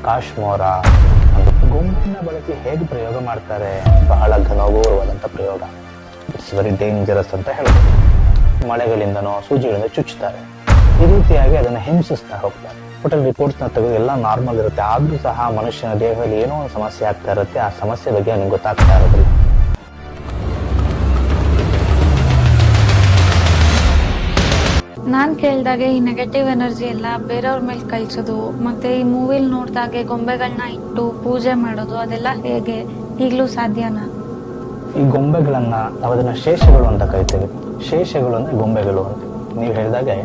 ಕಾಶ್ಮೋರ ಗೊಂಬೆಯನ್ನ ಬಳಸಿ ಹೇಗೆ ಪ್ರಯೋಗ ಮಾಡ್ತಾರೆ? ಬಹಳ ಘನಘೋರವಾದಂಥ ಪ್ರಯೋಗ. ಇಟ್ಸ್ ವೆರಿ ಡೇಂಜರಸ್ ಅಂತ ಹೇಳ್ಬೋದು. ಮಳೆಗಳಿಂದನೋ ಸೂಜಿಗಳಿಂದ ಚುಚ್ಚುತ್ತಾರೆ. ಈ ರೀತಿಯಾಗಿ ಅದನ್ನು ಹಿಂಸಿಸ್ತಾ ಹೋಗ್ತಾರೆ. ಟೋಟಲ್ ರಿಪೋರ್ಟ್ಸ್ನ ತೆಗೆದು ಎಲ್ಲ ನಾರ್ಮಲ್ ಇರುತ್ತೆ, ಆದ್ರೂ ಸಹ ಮನುಷ್ಯನ ದೇಹದಲ್ಲಿ ಏನೋ ಒಂದು ಸಮಸ್ಯೆ ಆಗ್ತಾ ಇರುತ್ತೆ. ಆ ಸಮಸ್ಯೆ ಬಗ್ಗೆ ನನಗೆ ಗೊತ್ತಾಗ್ತಾ ಇರೋದಿಲ್ಲ. ನಾನು ಕೇಳಿದಾಗೆ ಈ ನೆಗೆಟಿವ್ ಎನರ್ಜಿ ಎಲ್ಲ ಬೇರೆಯವ್ರ ಮೇಲೆ ಕಳಿಸೋದು, ಮತ್ತೆ ಈ ಮೂವಿಲ್ ನೋಡಿದಾಗೆ ಗೊಂಬೆಗಳನ್ನ ಇಟ್ಟು ಪೂಜೆ ಮಾಡೋದು, ಅದೆಲ್ಲ ಹೇಗೆ ಈಗಲೂ ಸಾಧ್ಯನಾ? ಈ ಗೊಂಬೆಗಳನ್ನ ನಾವು ಅದನ್ನ ಶೇಷಗಳು ಅಂತ ಕರಿತೀವಿ. ಶೇಷಗಳು ಅಂದ್ರೆ ಗೊಂಬೆಗಳು ಅಂತ. ನೀವು ಹೇಳಿದಾಗೆ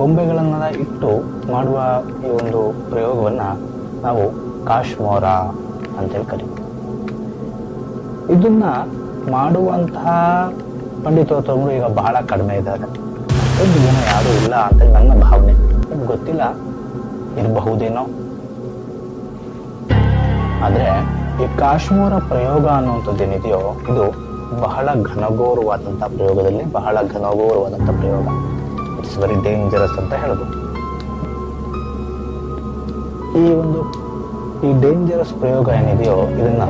ಗೊಂಬೆಗಳನ್ನ ಇಟ್ಟು ಮಾಡುವ ಈ ಒಂದು ಪ್ರಯೋಗವನ್ನ ನಾವು ಕಾಶ್ಮೋರ ಅಂತೇಳಿ ಕರಿತೀವಿ. ಇದನ್ನ ಮಾಡುವಂತಹ ಪಂಡಿತೋತ್ತಮರು ಈಗ ಬಹಳ ಕಡಿಮೆ ಇದ್ದಾರೆ. ಒಂದು ಜನ ಯಾರು ಇಲ್ಲ ಅಂತ ನನ್ನ ಭಾವನೆ. ನಿಮ್ಗೆ ಗೊತ್ತಿಲ್ಲ, ಇರಬಹುದೇನೋ. ಆದ್ರೆ ಈ ಕಾಶ್ಮೋರ ಪ್ರಯೋಗ ಅನ್ನುವಂಥದ್ದೇನಿದೆಯೋ ಇದು ಬಹಳ ಘನಘೋರವಾದಂಥ ಪ್ರಯೋಗದಲ್ಲಿ ಬಹಳ ಘನಘೋರವಾದಂಥ ಪ್ರಯೋಗ. ಇಟ್ಸ್ ವೆರಿ ಡೇಂಜರಸ್ ಅಂತ ಹೇಳ್ಬೋದು. ಈ ಡೇಂಜರಸ್ ಪ್ರಯೋಗ ಏನಿದೆಯೋ ಇದನ್ನ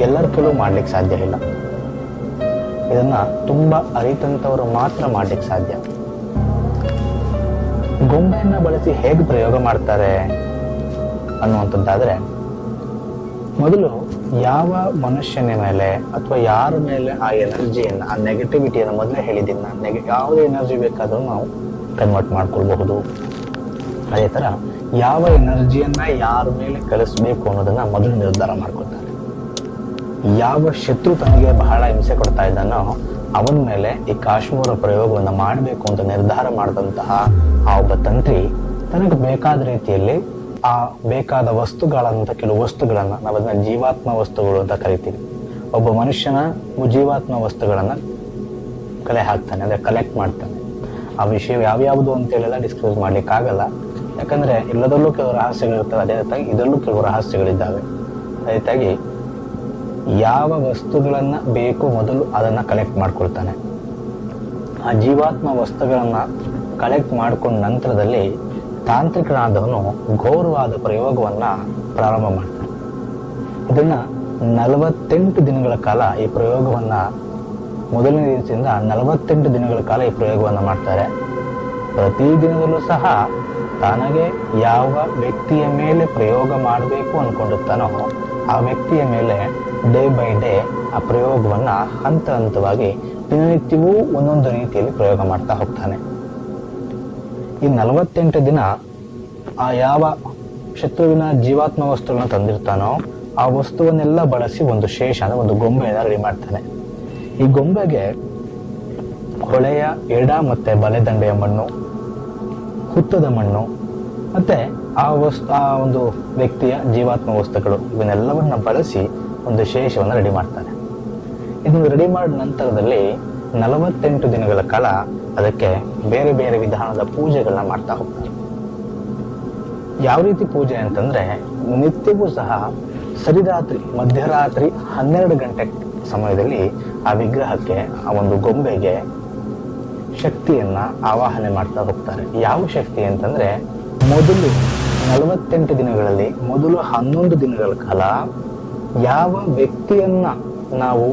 ಎಲ್ಲರ ಕೆಲವು ಮಾಡ್ಲಿಕ್ಕೆ ಸಾಧ್ಯ ಇಲ್ಲ. ಇದನ್ನ ತುಂಬಾ ಅರಿತಂತವರು ಮಾತ್ರ ಮಾಡ್ಲಿಕ್ಕೆ ಸಾಧ್ಯ. ಗೊಂಬೆಯನ್ನ ಬಳಸಿ ಹೇಗೆ ಪ್ರಯೋಗ ಮಾಡ್ತಾರೆ ಅನ್ನುವಂಥದ್ದಾದ್ರೆ, ಮೊದಲು ಯಾವ ಮನುಷ್ಯನ ಮೇಲೆ ಅಥವಾ ಯಾರ ಮೇಲೆ ಆ ಎನರ್ಜಿಯನ್ನ, ಆ ನೆಗೆಟಿವಿಟಿಯನ್ನು ಮೊದಲೇ ಹೇಳಿದ್ದೀನಿ ನಾನು, ಯಾವುದೇ ಎನರ್ಜಿ ಬೇಕಾದ್ರೂ ನಾವು ಕನ್ವರ್ಟ್ ಮಾಡ್ಕೊಳ್ಬಹುದು. ಅದೇ ತರ ಯಾವ ಎನರ್ಜಿಯನ್ನ ಯಾರ ಮೇಲೆ ಕಳಿಸ್ಬೇಕು ಅನ್ನೋದನ್ನ ಮೊದಲು ನಿರ್ಧಾರ ಮಾಡ್ಕೊಳ್ತಾರೆ. ಯಾವ ಶತ್ರು ತನಗೆ ಬಹಳ ಹಿಂಸೆ ಕೊಡ್ತಾ ಇದ್ದಾನೋ ಅವನ ಮೇಲೆ ಈ ಕಾಶ್ಮೋರ ಪ್ರಯೋಗವನ್ನ ಮಾಡಬೇಕು ಅಂತ ನಿರ್ಧಾರ ಮಾಡಿದಂತಹ ಆ ಒಬ್ಬ ತಂತ್ರಿ ತನಗೆ ಬೇಕಾದ ರೀತಿಯಲ್ಲಿ ಆ ಬೇಕಾದ ವಸ್ತುಗಳಂತ ಕೆಲವು ವಸ್ತುಗಳನ್ನ, ನಾವು ಅದನ್ನ ಜೀವಾತ್ಮ ವಸ್ತುಗಳು ಅಂತ ಕರಿತೀವಿ. ಒಬ್ಬ ಮನುಷ್ಯನ ಜೀವಾತ್ಮ ವಸ್ತುಗಳನ್ನ ಕಲೆ ಹಾಕ್ತಾನೆ, ಅಂದ್ರೆ ಕಲೆಕ್ಟ್ ಮಾಡ್ತಾನೆ. ಆ ವಿಷಯ ಯಾವ್ಯಾವುದು ಅಂತೇಳೆಲ್ಲ ಡಿಸ್ಕ್ಲೋಸ್ ಮಾಡ್ಲಿಕ್ಕೆ ಆಗಲ್ಲ, ಯಾಕಂದ್ರೆ ಎಲ್ಲದರಲ್ಲೂ ಕೆಲವು ರಹಸ್ಯಗಳಿರ್ತವೆ. ಅದೇ ರೀತಿಯಾಗಿ ಇದರಲ್ಲೂ ಕೆಲವು ರಹಸ್ಯಗಳಿದ್ದಾವೆ. ಅದೇ ರೀತಿಯಾಗಿ ಯಾವ ವಸ್ತುಗಳನ್ನ ಬೇಕು ಮೊದಲು ಅದನ್ನ ಕಲೆಕ್ಟ್ ಮಾಡ್ಕೊಳ್ತಾನೆ. ಆ ಜೀವಾತ್ಮ ವಸ್ತುಗಳನ್ನ ಕಲೆಕ್ಟ್ ಮಾಡ್ಕೊಂಡ ನಂತರದಲ್ಲಿ ತಾಂತ್ರಿಕನಾದವನು ಘೋರವಾದ ಪ್ರಯೋಗವನ್ನ ಪ್ರಾರಂಭ ಮಾಡ್ತಾನೆ. ಇದನ್ನ 48 ದಿನಗಳ ಕಾಲ ಈ ಪ್ರಯೋಗವನ್ನ, ಮೊದಲನೇ ದಿವಸದಿಂದ 48 ದಿನಗಳ ಕಾಲ ಈ ಪ್ರಯೋಗವನ್ನ ಮಾಡ್ತಾರೆ. ಪ್ರತಿ ದಿನದಲ್ಲೂ ಸಹ ತನಗೆ ಯಾವ ವ್ಯಕ್ತಿಯ ಮೇಲೆ ಪ್ರಯೋಗ ಮಾಡಬೇಕು ಅನ್ಕೊಂಡಿರ್ತಾನೋ ಆ ವ್ಯಕ್ತಿಯ ಮೇಲೆ ಡೇ ಬೈ ಡೇ ಆ ಪ್ರಯೋಗವನ್ನ ಹಂತ ಹಂತವಾಗಿ ದಿನನಿತ್ಯವೂ ಒಂದೊಂದು ರೀತಿಯಲ್ಲಿ ಪ್ರಯೋಗ ಮಾಡ್ತಾ ಹೋಗ್ತಾನೆ. ಈ 48 ದಿನ ಆ ಯಾವ ಶತ್ರುವಿನ ಜೀವಾತ್ಮ ವಸ್ತುಗಳನ್ನ ತಂದಿರ್ತಾನೋ ಆ ವಸ್ತುವನ್ನೆಲ್ಲ ಬಳಸಿ ಒಂದು ಶೇಷ ಅಂದ್ರೆ ಒಂದು ಗೊಂಬೆಯನ್ನ ರೆಡಿ ಮಾಡ್ತಾನೆ. ಈ ಗೊಂಬೆಗೆ ಹೊಳೆಯ ಎಡ ಮತ್ತೆ ಬಲೆದಂಡೆಯ ಮಣ್ಣು, ಹುತ್ತದ ಮಣ್ಣು ಮತ್ತೆ ಆ ಒಂದು ವ್ಯಕ್ತಿಯ ಜೀವಾತ್ಮ ವಸ್ತುಗಳು ಇವನ್ನೆಲ್ಲವನ್ನ ಬಳಸಿ ಒಂದು ಶೇಷವನ್ನು ರೆಡಿ ಮಾಡ್ತಾನೆ. ಇದನ್ನು ರೆಡಿ ಮಾಡಿದ ನಂತರದಲ್ಲಿ 48 ದಿನಗಳ ಕಾಲ ಅದಕ್ಕೆ ಬೇರೆ ಬೇರೆ ವಿಧಾನದ ಪೂಜೆಗಳನ್ನ ಮಾಡ್ತಾ ಹೋಗ್ತಾರೆ. ಯಾವ ರೀತಿ ಪೂಜೆ ಅಂತಂದ್ರೆ, ನಿತ್ಯವೂ ಸಹ ಸರಿರಾತ್ರಿ ಮಧ್ಯರಾತ್ರಿ 12 ಗಂಟೆ ಸಮಯದಲ್ಲಿ ಆ ವಿಗ್ರಹಕ್ಕೆ, ಆ ಒಂದು ಗೊಂಬೆಗೆ ಶಕ್ತಿಯನ್ನ ಆವಾಹನೆ ಮಾಡ್ತಾ ಹೋಗ್ತಾರೆ. ಯಾವ ಶಕ್ತಿ ಅಂತಂದ್ರೆ, ಮೊದಲು 48 ದಿನಗಳಲ್ಲಿ ಮೊದಲು 11 ದಿನಗಳ ಕಾಲ ಯಾವ ವ್ಯಕ್ತಿಯನ್ನ ನಾವು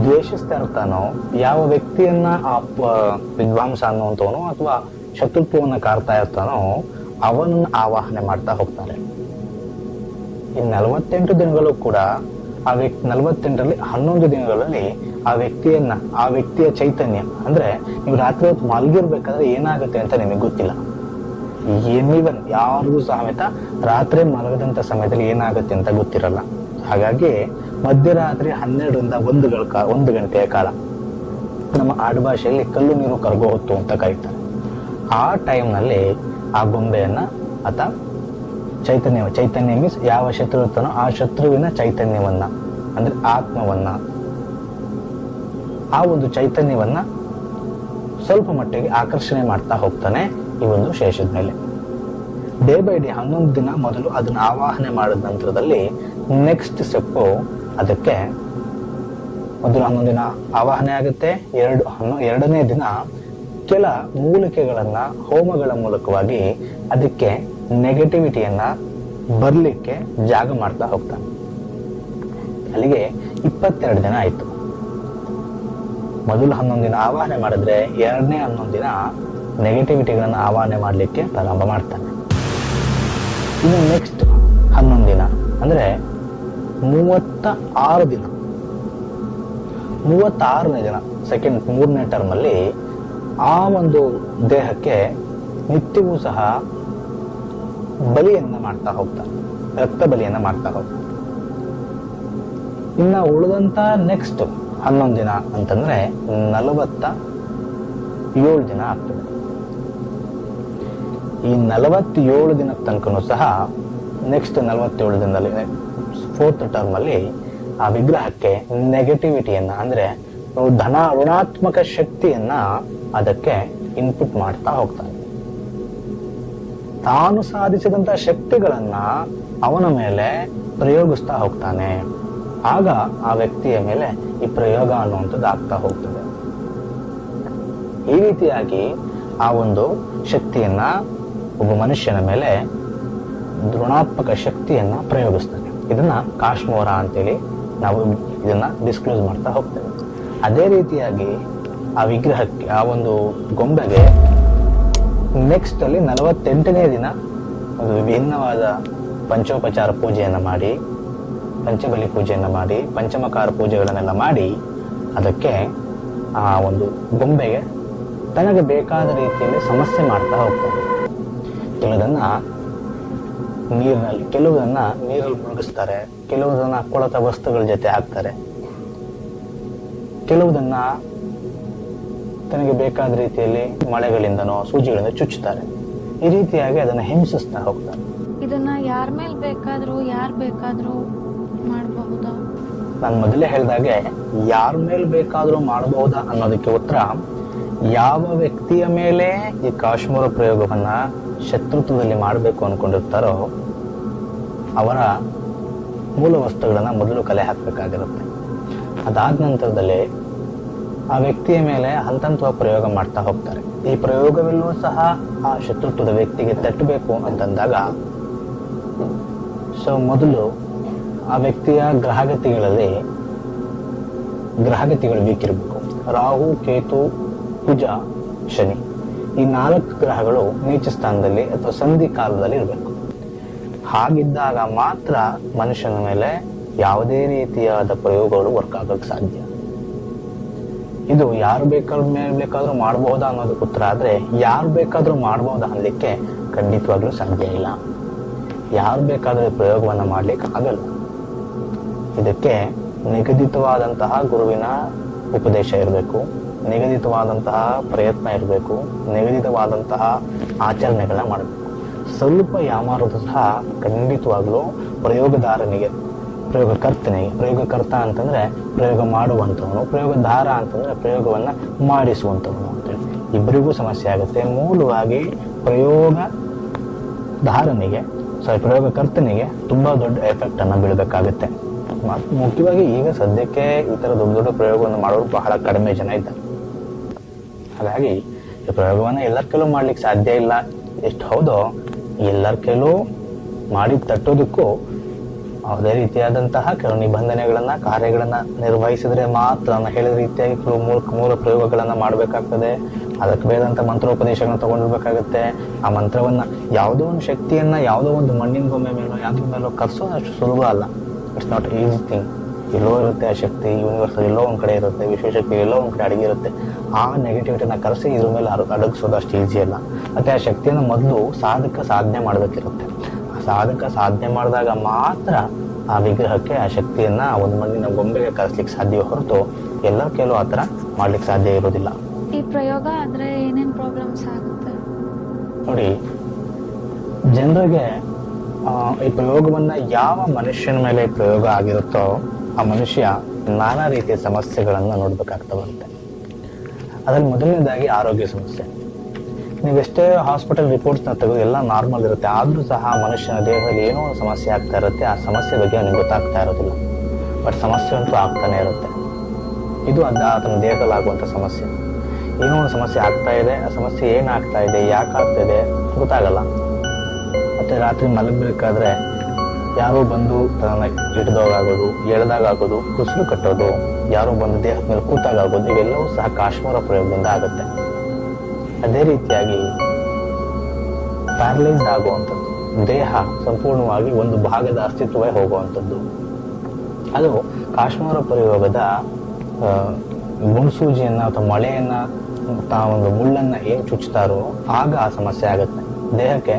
ದ್ವೇಷಿಸ್ತಾ ಇರ್ತಾನೋ, ಯಾವ ವ್ಯಕ್ತಿಯನ್ನ ಆ ವಿದ್ವಾಂಸ ಅನ್ನುವಂಥವನು ಅಥವಾ ಶತ್ರುತ್ವವನ್ನು ಕಾರ್ತಾ ಇರ್ತಾನೋ ಅವನನ್ನು ಆವಾಹನೆ ಮಾಡ್ತಾ ಹೋಗ್ತಾರೆ. ಈ 48 ದಿನಗಳು ಕೂಡ ಆ 48ರಲ್ಲಿ 11 ದಿನಗಳಲ್ಲಿ ಆ ವ್ಯಕ್ತಿಯನ್ನ, ಆ ವ್ಯಕ್ತಿಯ ಚೈತನ್ಯ, ಅಂದ್ರೆ ನೀವು ರಾತ್ರಿ ಹೊತ್ತು ಮಲಗಿರ್ಬೇಕಾದ್ರೆ ಏನಾಗುತ್ತೆ ಅಂತ ನಿಮಗೆ ಗೊತ್ತಿಲ್ಲ. ಎನಿವನ್ ಯಾರಿಗೂ ಸಮೇತ ರಾತ್ರಿ ಮಲಗದಂತ ಸಮಯದಲ್ಲಿ ಏನಾಗುತ್ತೆ ಅಂತ ಗೊತ್ತಿರಲ್ಲ. ಹಾಗಾಗಿ ಮಧ್ಯರಾತ್ರಿ 12ರಿಂದ 1 ಗಂಟೆಯ ಕಾಲ ನಮ್ಮ ಆಡುಭಾಷೆಯಲ್ಲಿ ಕಲ್ಲು ನೀರು ಕರಗೋ ಹೊತ್ತು ಅಂತ ಕರೀತಾರೆ. ಆ ಟೈಮ್ನಲ್ಲಿ ಆ ಗೊಂಬೆಯನ್ನ ಅಥವಾ ಚೈತನ್ಯ ಮೀನ್ಸ್ ಯಾವ ಶತ್ರು ಇರ್ತಾನೋ ಆ ಶತ್ರುವಿನ ಚೈತನ್ಯವನ್ನ, ಅಂದ್ರೆ ಆತ್ಮವನ್ನ, ಆ ಒಂದು ಚೈತನ್ಯವನ್ನ ಸ್ವಲ್ಪ ಮಟ್ಟಿಗೆ ಆಕರ್ಷಣೆ ಮಾಡ್ತಾ ಹೋಗ್ತಾನೆ ಈ ಒಂದು ಶೇಷದ ಮೇಲೆ. ಡೇ ಬೈ ಡೇ 11 ದಿನ ಮೊದಲು ಅದನ್ನ ಆವಾಹನೆ ಮಾಡಿದ ನಂತರದಲ್ಲಿ ನೆಕ್ಸ್ಟ್ ಸ್ಟೆಪ್, ಅದಕ್ಕೆ ಮೊದಲು 11 ದಿನ ಆವಾಹನೆ ಆಗುತ್ತೆ. ಎರಡನೇ ದಿನ ಕೆಲ ಮೂಲಿಕೆಗಳನ್ನ ಹೋಮಗಳ ಮೂಲಕವಾಗಿ ಅದಕ್ಕೆ ನೆಗೆಟಿವಿಟಿಯನ್ನ ಬರ್ಲಿಕ್ಕೆ ಜಾಗ ಮಾಡ್ತಾ ಹೋಗ್ತಾನೆ. ಅಲ್ಲಿಗೆ 22 ದಿನ ಆಯ್ತು. ಮೊದಲು 11 ದಿನ ಆವಾಹನೆ ಮಾಡಿದ್ರೆ ಎರಡನೇ 11 ದಿನ ನೆಗೆಟಿವಿಟಿಗಳನ್ನ ಆವಾಹನೆ ಮಾಡಲಿಕ್ಕೆ ಪ್ರಾರಂಭ ಮಾಡ್ತಾನೆ. ಇನ್ನು ನೆಕ್ಸ್ಟ್ 11 ದಿನ ಅಂದ್ರೆ 36 ದಿನ, 36ನೇ ದಿನ ಸೆಕೆಂಡ್ 3ನೇ ಟರ್ಮ್ ಅಲ್ಲಿ ಆ ಒಂದು ದೇಹಕ್ಕೆ ನಿತ್ಯವೂ ಸಹ ಬಲಿಯನ್ನ ಮಾಡ್ತಾ ಹೋಗ್ತಾನೆ, ರಕ್ತ ಬಲಿಯನ್ನ ಮಾಡ್ತಾ ಹೋಗ್ತಾನೆ. ಇನ್ನ ಉಳಿದಂತ ನೆಕ್ಸ್ಟ್ 11 ದಿನ ಅಂತಂದ್ರೆ 47 ದಿನ ಆಗ್ತದೆ. ಈ 47 ದಿನ ತನಕನೂ ಸಹ ನೆಕ್ಸ್ಟ್ 47 ದಿನದಲ್ಲಿ 4th ಟರ್ಮ್ ಅಲ್ಲಿ ಆ ವಿಗ್ರಹಕ್ಕೆ ನೆಗೆಟಿವಿಟಿಯನ್ನ ಅಂದ್ರೆ ಋಣಾತ್ಮಕ ಶಕ್ತಿಯನ್ನ ಅದಕ್ಕೆ ಇನ್ಪುಟ್ ಮಾಡ್ತಾ ಹೋಗ್ತಾನೆ. ತಾನು ಸಾಧಿಸಿದಂತ ಶಕ್ತಿಗಳನ್ನ ಅವನ ಮೇಲೆ ಪ್ರಯೋಗಿಸ್ತಾ ಹೋಗ್ತಾನೆ. ಆಗ ಆ ವ್ಯಕ್ತಿಯ ಮೇಲೆ ಈ ಪ್ರಯೋಗ ಅನ್ನುವಂಥದ್ದು ಆಗ್ತಾ ಹೋಗ್ತದೆ. ಈ ರೀತಿಯಾಗಿ ಆ ಒಂದು ಶಕ್ತಿಯನ್ನ ಒಬ್ಬ ಮನುಷ್ಯನ ಮೇಲೆ ಋಣಾತ್ಮಕ ಶಕ್ತಿಯನ್ನ ಪ್ರಯೋಗಿಸ್ತಾನೆ. ಇದನ್ನ ಕಾಶ್ಮೋರ ಅಂತೇಳಿ ನಾವು ಇದನ್ನ ಡಿಸ್ಕ್ಲೋಸ್ ಮಾಡ್ತಾ ಹೋಗ್ತೇವೆ. ಅದೇ ರೀತಿಯಾಗಿ ಆ ವಿಗ್ರಹಕ್ಕೆ ಆ ಒಂದು ಗೊಂಬೆಗೆ ನೆಕ್ಸ್ಟ್ ಅಲ್ಲಿ 48ನೇ ದಿನ ಒಂದು ವಿಭಿನ್ನವಾದ ಪಂಚೋಪಚಾರ ಪೂಜೆಯನ್ನ ಮಾಡಿ, ಪಂಚಬಲಿ ಪೂಜೆಯನ್ನ ಮಾಡಿ, ಪಂಚಮಕಾರ ಪೂಜೆಗಳನ್ನೆಲ್ಲ ಮಾಡಿ ಅದಕ್ಕೆ ಆ ಒಂದು ಗೊಂಬೆಗೆ ತನಗೆ ಬೇಕಾದ ರೀತಿಯಲ್ಲಿ ಸಮಸ್ಯೆ ಮಾಡ್ತಾ ಹೋಗ್ತಾರೆ. ಕೆಲವುದನ್ನ ನೀರಲ್ಲಿ ಮುಳುಗಿಸ್ತಾರೆ, ಕೆಲವುದನ್ನ ಕೊಳತ ವಸ್ತುಗಳ ಜೊತೆ ಹಾಕ್ತಾರೆ, ಕೆಲವುದನ್ನ ತನಗೆ ಬೇಕಾದ ರೀತಿಯಲ್ಲಿ ಮಳೆಗಳಿಂದನೋ ಸೂಜಿಗಳಿಂದ ಚುಚ್ಚುತ್ತಾರೆ. ಈ ರೀತಿಯಾಗಿ ಅದನ್ನ ಹಿಂಸಿಸ್ತಾ ಹೋಗ್ತಾರೆ. ಇದನ್ನ ಯಾರ ಮೇಲೆ ಯಾರು ಬೇಕಾದ್ರೂ ಮಾಡಬಹುದಾ? ನಾನು ಮೊದಲೇ ಹೇಳಿದಾಗೆ ಯಾರ ಮೇಲೆ ಬೇಕಾದ್ರೂ ಮಾಡಬಹುದಾ ಅನ್ನೋದಕ್ಕೆ ಉತ್ತರ, ಯಾವ ವ್ಯಕ್ತಿಯ ಮೇಲೆ ಈ ಕಾಶ್ಮೀರ ಪ್ರಯೋಗವನ್ನ ಶತ್ರುತ್ವದಲ್ಲಿ ಮಾಡಬೇಕು ಅನ್ಕೊಂಡಿರ್ತಾರೋ ಅವರ ಮೂಲ ವಸ್ತುಗಳನ್ನ ಮೊದಲು ಕಲೆ ಹಾಕಬೇಕಾಗಿರುತ್ತೆ. ಅದಾದ ನಂತರದಲ್ಲಿ ಆ ವ್ಯಕ್ತಿಯ ಮೇಲೆ ಹಂತವಾಗಿ ಪ್ರಯೋಗ ಮಾಡ್ತಾ ಹೋಗ್ತಾರೆ. ಈ ಪ್ರಯೋಗವೆಲ್ಲೂ ಸಹ ಆ ಶತ್ರುತ್ವದ ವ್ಯಕ್ತಿಗೆ ತಟ್ಟಬೇಕು ಅಂತಂದಾಗ ಮೊದಲು ಆ ವ್ಯಕ್ತಿಯ ಗ್ರಹಗತಿಗಳು ವೀಕ್ ಇರಬೇಕು. ರಾಹು, ಕೇತು, ಕುಜ, ಶನಿ ಈ 4 ಗ್ರಹಗಳು ನೀಚ ಸ್ಥಾನದಲ್ಲಿ ಅಥವಾ ಸಂಧಿ ಕಾಲದಲ್ಲಿ ಇರಬೇಕು. ಹಾಗಿದ್ದಾಗ ಮಾತ್ರ ಮನುಷ್ಯನ ಮೇಲೆ ಯಾವುದೇ ರೀತಿಯಾದ ಪ್ರಯೋಗಗಳು ವರ್ಕ್ ಆಗಕ್ಕೆ ಸಾಧ್ಯ. ಇದು ಯಾರು ಬೇಕಾದ್ರೂ ಮಾಡಬಹುದಾ ಅನ್ನೋದಕ್ಕೆ ಉತ್ತರ ಆದ್ರೆ, ಯಾರು ಬೇಕಾದ್ರೂ ಮಾಡಬಹುದಾ ಅನ್ಲಿಕ್ಕೆ ಖಂಡಿತವಾಗ್ಲೂ ಸಾಧ್ಯ ಇಲ್ಲ. ಯಾರು ಬೇಕಾದ್ರೂ ಪ್ರಯೋಗವನ್ನ ಮಾಡ್ಲಿಕ್ಕೆ ಆಗಲ್ಲ. ಇದಕ್ಕೆ ನಿಗದಿತವಾದಂತಹ ಗುರುವಿನ ಉಪದೇಶ ಇರಬೇಕು, ನಿಗದಿತವಾದಂತಹ ಪ್ರಯತ್ನ ಇರಬೇಕು, ನಿಗದಿತವಾದಂತಹ ಆಚರಣೆಗಳನ್ನ ಮಾಡಬೇಕು. ಸ್ವಲ್ಪ ಯಾಮಾರೋದು ಸಹ ಖಂಡಿತವಾಗ್ಲೂ ಪ್ರಯೋಗಕರ್ತ ಅಂತಂದ್ರೆ ಪ್ರಯೋಗ ಮಾಡುವಂಥವನು, ಪ್ರಯೋಗಧಾರ ಅಂತಂದ್ರೆ ಪ್ರಯೋಗವನ್ನ ಮಾಡಿಸುವಂಥವನು ಅಂತೇಳಿ ಇಬ್ಬರಿಗೂ ಸಮಸ್ಯೆ ಆಗುತ್ತೆ. ಮೂಲವಾಗಿ ಪ್ರಯೋಗಕರ್ತನಿಗೆ ತುಂಬಾ ದೊಡ್ಡ ಎಫೆಕ್ಟ್ ಅನ್ನ ಬೀಳಬೇಕಾಗುತ್ತೆ. ಮುಖ್ಯವಾಗಿ ಈಗ ಸದ್ಯಕ್ಕೆ ಈ ತರ ದೊಡ್ಡ ಪ್ರಯೋಗವನ್ನು ಮಾಡೋರು ಬಹಳ ಕಡಿಮೆ ಜನ ಇದ್ದಾರೆ. ಹಾಗಾಗಿ ಈ ಪ್ರಯೋಗವನ್ನ ಎಲ್ಲರ ಕೈಲೂ ಮಾಡ್ಲಿಕ್ಕೆ ಸಾಧ್ಯ ಇಲ್ಲ. ಎಷ್ಟು ಹೌದೋ ಎಲ್ಲರ ಕೈಲೂ ಮಾಡಿ ತಟ್ಟೋದಕ್ಕೂ ಯಾವುದೇ ರೀತಿಯಾದಂತಹ ಕೆಲವು ನಿಬಂಧನೆಗಳನ್ನ ಕಾರ್ಯಗಳನ್ನ ನಿರ್ವಹಿಸಿದ್ರೆ ಮಾತ್ರ ನಾನು ಹೇಳಿದ ರೀತಿಯಾಗಿ ಕೆಲವು ಮೂಲ ಪ್ರಯೋಗಗಳನ್ನ ಮಾಡಬೇಕಾಗ್ತದೆ. ಅದಕ್ಕೆ ಬೇದಂತ ಮಂತ್ರೋಪದೇಶಗಳನ್ನ ತಗೊಂಡಿರ್ಬೇಕಾಗತ್ತೆ. ಆ ಮಂತ್ರವನ್ನ ಯಾವುದೋ ಒಂದು ಶಕ್ತಿಯನ್ನ ಯಾವುದೋ ಒಂದು ಮಣ್ಣಿನ ಗೊಂಬೆ ಮೇಲೋ ಯಾವ್ದ್ರ ಮೇಲೋ ಕರ್ಸೋದು ಅಷ್ಟು ಸುಲಭ ಅಲ್ಲ. It's not easy thing. ಎಲ್ಲೋ ಇರುತ್ತೆ ಆ ಶಕ್ತಿ, ಯೂನಿವರ್ಸ್ ಎಲ್ಲೋ ಒಂದ್ ಕಡೆ ಇರುತ್ತೆ, ವಿಶ್ವಶಕ್ತಿ ಎಲ್ಲೋ ಒಂದ್ ಕಡೆ ಅಡಗಿರುತ್ತೆ. ಆ ನೆಗೆಟಿವಿಟಿನ ಕರೆಸಿ ಇದ್ರ ಮೇಲೆ ಅಡಗಿಸೋದು ಅಷ್ಟು ಈಸಿ ಅಲ್ಲ. ಮತ್ತೆ ಆ ಶಕ್ತಿಯನ್ನು ಮೊದಲು ಸಾಧನೆ ಮಾಡ್ಬೇಕಿರುತ್ತೆ. ಆ ಸಾಧನೆ ಮಾಡಿದಾಗ ಮಾತ್ರ ಆ ವಿಗ್ರಹಕ್ಕೆ ಆ ಶಕ್ತಿಯನ್ನ ಒಂದು ಮಣ್ಣಿನ ಗೊಂಬೆಗೆ ಕರೆಸ್ಲಿಕ್ಕೆ ಸಾಧ್ಯವೇ ಹೊರತು ಎಲ್ಲರ ಕೈಲೂ ಆತರ ಮಾಡ್ಲಿಕ್ಕೆ ಸಾಧ್ಯ ಇರೋದಿಲ್ಲ. ಈ ಪ್ರಯೋಗ ಆದ್ರೆ ಏನೇನ್ ಪ್ರಾಬ್ಲಮ್ಸ್ ಆಗುತ್ತೆ ನೋಡಿ, ಜನರಿಗೆ ಈ ಪ್ರಯೋಗವನ್ನ ಯಾವ ಮನುಷ್ಯನ ಮೇಲೆ ಪ್ರಯೋಗ ಆಗಿರುತ್ತೋ ಆ ಮನುಷ್ಯ ನಾನಾ ರೀತಿಯ ಸಮಸ್ಯೆಗಳನ್ನ ನೋಡ್ಬೇಕಾಗ್ತಾ ಬರುತ್ತೆ. ಅದ್ರಲ್ಲಿ ಮೊದಲನೇದಾಗಿ ಆರೋಗ್ಯ ಸಮಸ್ಯೆ. ನೀವೆಷ್ಟೇ ಹಾಸ್ಪಿಟಲ್ ರಿಪೋರ್ಟ್ಸ್ನ ತೆಗೆದು ಎಲ್ಲ ನಾರ್ಮಲ್ ಇರುತ್ತೆ, ಆದ್ರೂ ಸಹ ಮನುಷ್ಯನ ದೇಹದಲ್ಲಿ ಏನೋ ಒಂದು ಸಮಸ್ಯೆ ಆಗ್ತಾ ಇರುತ್ತೆ. ಆ ಸಮಸ್ಯೆ ಬಗ್ಗೆ ಅವನಿಗೆ ಗೊತ್ತಾಗ್ತಾ ಇರೋದಿಲ್ಲ, ಬಟ್ ಸಮಸ್ಯೆ ಅಂತೂ ಆಗ್ತಾನೆ ಇರುತ್ತೆ. ಇದು ಆತನ ದೇಹದಲ್ಲಿ ಆಗುವಂತ ಸಮಸ್ಯೆ. ಏನೋ ಒಂದು ಸಮಸ್ಯೆ ಆಗ್ತಾ ಇದೆ, ಆ ಸಮಸ್ಯೆ ಏನಾಗ್ತಾ ಇದೆ, ಯಾಕೆ ಆಗ್ತಾ ಇದೆ ಗೊತ್ತಾಗಲ್ಲ. ಮತ್ತೆ ರಾತ್ರಿ ಮಲಗಬೇಕಾದ್ರೆ ಯಾರೋ ಬಂದು ಹಿಡಿದೋಗಾಗೋದು, ಎಳೆದಾಗೋದು, ಕುಸಿರು ಕಟ್ಟೋದು, ಯಾರೋ ಬಂದು ದೇಹದ ಮೇಲೆ ಕೂತಾಗೋದು, ಇವೆಲ್ಲವೂ ಸಹ ಕಾಶ್ಮೀರ ಪ್ರಯೋಗದಿಂದ ಆಗುತ್ತೆ. ಅದೇ ರೀತಿಯಾಗಿ ಪ್ಯಾರಲೈಸ್ಡ್ ಆಗುವಂಥದ್ದು, ದೇಹ ಸಂಪೂರ್ಣವಾಗಿ ಒಂದು ಭಾಗದ ಅಸ್ತಿತ್ವವೇ ಹೋಗುವಂಥದ್ದು, ಅದು ಕಾಶ್ಮೀರ ಪ್ರಯೋಗದ ಮುಳ್ಸೂಜಿಯನ್ನ ಅಥವಾ ಮಳೆಯನ್ನ ಒಂದು ಮುಳ್ಳನ್ನ ಏನ್ ಚುಚ್ಚುತ್ತಾರೋ ಆಗ ಆ ಸಮಸ್ಯೆ ಆಗುತ್ತೆ. ದೇಹಕ್ಕೆ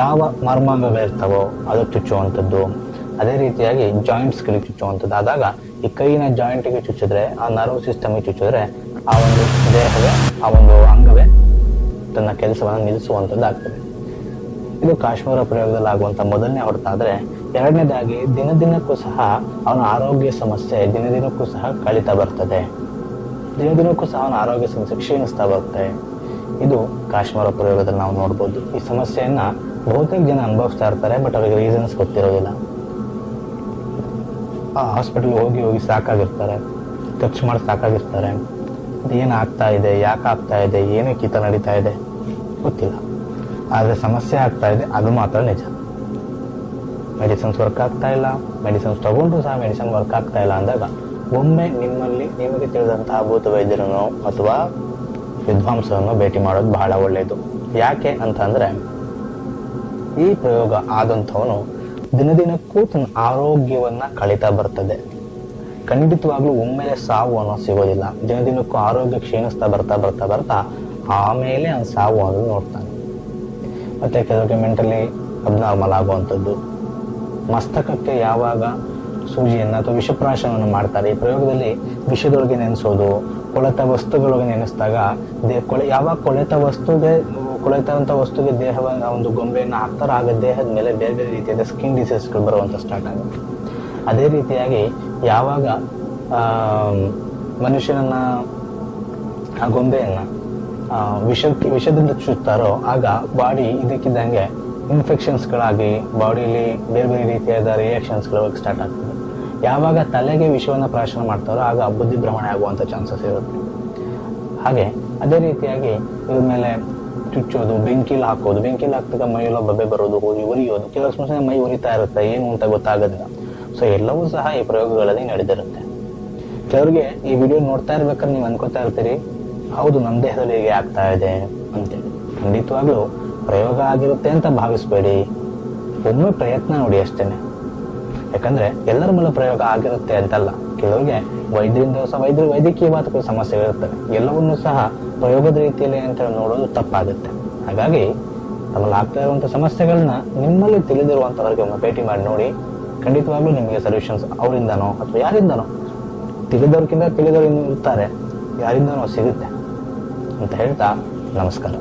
ಯಾವ ಮರ್ಮಾಂಗಗಳಿರ್ತಾವೋ ಅದಕ್ಕೆ ಚುಚ್ಚುವಂಥದ್ದು, ಅದೇ ರೀತಿಯಾಗಿ ಜಾಯಿಂಟ್ಸ್ಗಳಿಗೆ ಚುಚ್ಚುವಂಥದ್ದು ಆದಾಗ ಈ ಕೈನ ಜಾಯಿಂಟ್ಗೆ ಚುಚ್ಚಿದ್ರೆ, ಆ ನರ್ವ್ ಸಿಸ್ಟಮ್ಗೆ ಚುಚ್ಚಿದ್ರೆ ಆ ಒಂದು ದೇಹವೇ, ಆ ಒಂದು ಅಂಗವೇ ತನ್ನ ಕೆಲಸವನ್ನು ನಿಲ್ಲಿಸುವಂಥದ್ದು ಆಗ್ತದೆ. ಇದು ಕಾಶ್ಮೀರ ಪ್ರಯೋಗದಲ್ಲಿ ಆಗುವಂತ ಮೊದಲನೇ ಹೊಡೆತ. ಆದ್ರೆ ಎರಡನೇದಾಗಿ ದಿನದಿನಕ್ಕೂ ಸಹ ಅವನ ಆರೋಗ್ಯ ಸಮಸ್ಯೆ ದಿನದಿನಕ್ಕೂ ಸಹ ಕಳೀತಾ ಬರ್ತದೆ, ದಿನದಿನಕ್ಕೂ ಸಹ ಅವನ ಆರೋಗ್ಯ ಸಮಸ್ಯೆ ಕ್ಷೀಣಿಸ್ತಾ ಬರುತ್ತೆ. ಇದು ಕಾಶ್ಮೀರ ಪ್ರಯೋಗದಲ್ಲಿ ನಾವು ನೋಡ್ಬೋದು. ಈ ಸಮಸ್ಯೆಯನ್ನ ಬಹುತೇಕ ಜನ ಅನುಭವಿಸ್ತಾ ಇರ್ತಾರೆ, ಬಟ್ ಅವ್ರಿಗೆ ರೀಸನ್ಸ್ ಗೊತ್ತಿರೋದಿಲ್ಲ. ಹಾಸ್ಪಿಟಲ್ ಹೋಗಿ ಸಾಕಾಗಿರ್ತಾರೆ, ಖರ್ಚು ಮಾಡಿ ಸಾಕಾಗಿರ್ತಾರೆ. ಏನಾಗ್ತಾ ಇದೆ, ಯಾಕೆ ಆಗ್ತಾ ಇದೆ, ಏನಕ್ಕೆ ಈ ಥರ ನಡೀತಾ ಇದೆ ಗೊತ್ತಿಲ್ಲ. ಆದರೆ ಸಮಸ್ಯೆ ಆಗ್ತಾ ಇದೆ, ಅದು ಮಾತ್ರ ನಿಜ. ಮೆಡಿಸಿನ್ಸ್ ವರ್ಕ್ ಆಗ್ತಾ ಇಲ್ಲ, ಮೆಡಿಸಿನ್ಸ್ ತಗೊಂಡ್ರು ಸಹ ಮೆಡಿಸಿನ್ ವರ್ಕ್ ಆಗ್ತಾ ಇಲ್ಲ ಅಂದಾಗ ಒಮ್ಮೆ ನಿಮಗೆ ತಿಳಿದಂತಹ ಭೂತ ವೈದ್ಯರನ್ನು ಅಥವಾ ವಿದ್ವಾಂಸರನ್ನು ಭೇಟಿ ಮಾಡೋದು ಬಹಳ ಒಳ್ಳೆಯದು. ಯಾಕೆ ಅಂತಂದ್ರೆ ಈ ಪ್ರಯೋಗ ಆದಂಥವನು ದಿನದಿನಕ್ಕೂ ತನ್ನ ಆರೋಗ್ಯವನ್ನ ಕಳೀತಾ ಬರ್ತದೆ. ಖಂಡಿತವಾಗ್ಲೂ ಒಮ್ಮೆಲೆ ಸಾವು ಅನ್ನೋ ಸಿಗೋದಿಲ್ಲ. ದಿನದಿನಕ್ಕೂ ಆರೋಗ್ಯ ಕ್ಷೀಣಿಸ್ತಾ ಬರ್ತಾ ಆಮೇಲೆ ಅವ್ನು ಸಾವು ಅನ್ನೋದು ನೋಡ್ತಾನೆ. ಮತ್ತೆ ಕೆಲವರಿಗೆ ಮೆಂಟಲಿ ಅಬ್ನಾರ್ಮಲ್ ಆಗುವಂಥದ್ದು, ಮಸ್ತಕಕ್ಕೆ ಯಾವಾಗ ಸೂಜಿಯನ್ನ ಅಥವಾ ವಿಷಪ್ರಾಶನವನ್ನು ಮಾಡ್ತಾರೆ. ಈ ಪ್ರಯೋಗದಲ್ಲಿ ವಿಷದೊಳಗೆ ನೆನೆಸೋದು, ಕೊಳೆತ ವಸ್ತುಗಳೊಳಗೆ ನೆನೆಸಿದಾಗ ಯಾವಾಗ ಕೊಳೆತಂತ ವಸ್ತುಗೆ ದೇಹವನ್ನು ಒಂದು ಗೊಂಬೆಯನ್ನು ಹಾಕ್ತಾರ, ಆಗ ದೇಹದ ಮೇಲೆ ಬೇರೆ ಬೇರೆ ರೀತಿಯಾದ ಸ್ಕಿನ್ ಡಿಸೀಸ್ಗಳು ಬರುವಂತ ಸ್ಟಾರ್ಟ್ ಆಗುತ್ತೆ. ಅದೇ ರೀತಿಯಾಗಿ ಯಾವಾಗ ಮನುಷ್ಯನನ್ನ ಆ ಗೊಂಬೆಯನ್ನ ವಿಷದಿಂದ ಚುಚ್ತಾರೋ ಆಗ ಬಾಡಿ ಇದಕ್ಕಿದ್ದಂಗೆ ಇನ್ಫೆಕ್ಷನ್ಸ್ಗಳಾಗಿ ಬಾಡಿಯಲ್ಲಿ ಬೇರೆ ಬೇರೆ ರೀತಿಯಾದ ರಿಯಾಕ್ಷನ್ಸ್ಗಳು ಸ್ಟಾರ್ಟ್ ಆಗ್ತದೆ. ಯಾವಾಗ ತಲೆಗೆ ವಿಷವನ್ನು ಪ್ರಾಶನ ಮಾಡ್ತಾರೋ ಆಗ ಬುದ್ಧಿಭ್ರಮಣೆ ಆಗುವಂಥ ಚಾನ್ಸಸ್ ಇರುತ್ತೆ. ಹಾಗೆ ಅದೇ ರೀತಿಯಾಗಿ ಇದ್ರ ಮೇಲೆ ಚುಚ್ಚೋದು, ಬೆಂಕಿಲಿ ಹಾಕ್ದಾಗ ಮೈಯೆಲ್ಲ ಬಬ್ಬೆ ಬರೋದು, ಉರಿಯೋದು, ಕೆಲವು ಸಮಸ್ಯೆ ಮೈ ಉರಿತಾ ಇರುತ್ತೆ, ಏನು ಅಂತ ಗೊತ್ತಾಗೋದಿಲ್ಲ. ಸೊ ಎಲ್ಲವೂ ಸಹ ಈ ಪ್ರಯೋಗಗಳಲ್ಲಿ ನಡೆದಿರುತ್ತೆ. ಕೆಲವರಿಗೆ ಈ ವಿಡಿಯೋ ನೋಡ್ತಾ ಇರ್ಬೇಕಾದ್ರೆ ನೀವು ಅನ್ಕೋತಾ ಇರ್ತೀರಿ, ಹೌದು ನಮ್ಮ ದೇಹದಲ್ಲಿ ಹೇಗೆ ಆಗ್ತಾ ಇದೆ ಅಂತೇಳಿ. ಖಂಡಿತವಾಗ್ಲೂ ಪ್ರಯೋಗ ಆಗಿರುತ್ತೆ ಅಂತ ಭಾವಿಸ್ಬೇಡಿ, ಒಮ್ಮೆ ಪ್ರಯತ್ನ ನೋಡಿ ಅಷ್ಟೇನೆ. ಯಾಕಂದ್ರೆ ಎಲ್ಲರ ಮೇಲೆ ಪ್ರಯೋಗ ಆಗಿರುತ್ತೆ ಅಂತಲ್ಲ. ಕೆಲವರಿಗೆ ವೈದ್ಯಕೀಯವಾದ ಸಮಸ್ಯೆಗಳಿರ್ತವೆ. ಎಲ್ಲವನ್ನೂ ಸಹ ಪ್ರಯೋಗದ ರೀತಿಯಲ್ಲಿ ಅಂತ ನೋಡೋದು ತಪ್ಪಾಗುತ್ತೆ. ಹಾಗಾಗಿ ನಮ್ಮಲ್ಲಿ ಆಗ್ತಾ ಇರುವಂತಹ ಸಮಸ್ಯೆಗಳನ್ನ ನಿಮ್ಮಲ್ಲಿ ತಿಳಿದಿರುವಂತವರಿಗೆ ಭೇಟಿ ಮಾಡಿ ನೋಡಿ. ಖಂಡಿತವಾಗ್ಲೂ ನಿಮಗೆ ಸೊಲ್ಯೂಷನ್ಸ್ ಅವರಿಂದನೋ ಅಥವಾ ಯಾರಿಂದನೋ, ತಿಳಿದವ್ರು ಇರ್ತಾರೆ, ಯಾರಿಂದನೋ ಸಿಗುತ್ತೆ ಅಂತ ಹೇಳ್ತಾ ನಮಸ್ಕಾರ.